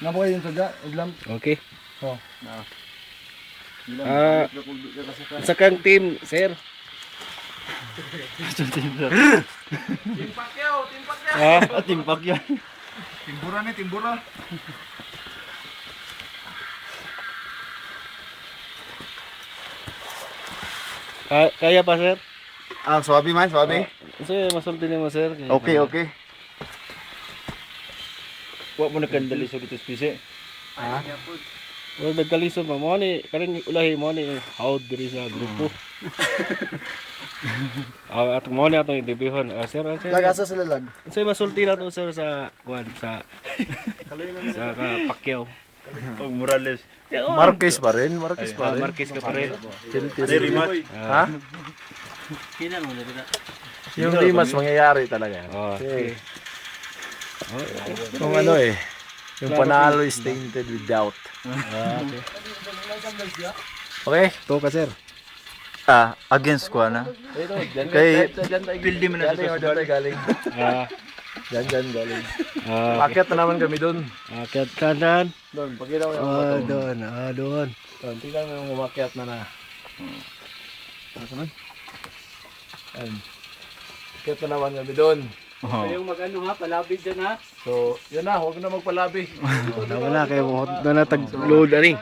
Nabuhay yung sadya, Islam. Okay. Oh. Sa kang team, sir. Team Pacquiao. Team Pacquiao. Timbura ni, timbura. Kaya pa, sir? Swabe man, swabe. Sir, masulti mo, sir. Okay, okay. Huwag mo na kandali sa dito spise. Ha? Well, nagkalisod mo ni kaning ulahi mo ni how diri sa grupo. At mo ni atong interviewon. Sir, Lagasa sa lalag. sir masulti na to, sir, sa kuan sa Pacquiao. Pag Morales. Marquez pa rin, Marquez pa rin. Marquez ka pa rin. Rematch. Ha? Kailan mo dito? Yung rematch mangyayari talaga. Okay. Kung ano yung panalo is tainted with doubt. Okay. Okay? To ka, sir. Against ko na. Kay Pildi mo na sa dyan galing. Dyan galing. Paket na naman kami dun. Akyat kanan. Doon, pakita mo yung Doon. Doon. Doon, tingnan mo yung umakyat na. Ayan. Paket na naman kami dun. Yung magano ha, palabid dyan ha. So, yun na, huwag na magpalabi. Wala kayo mo. Doon na tag-load ani.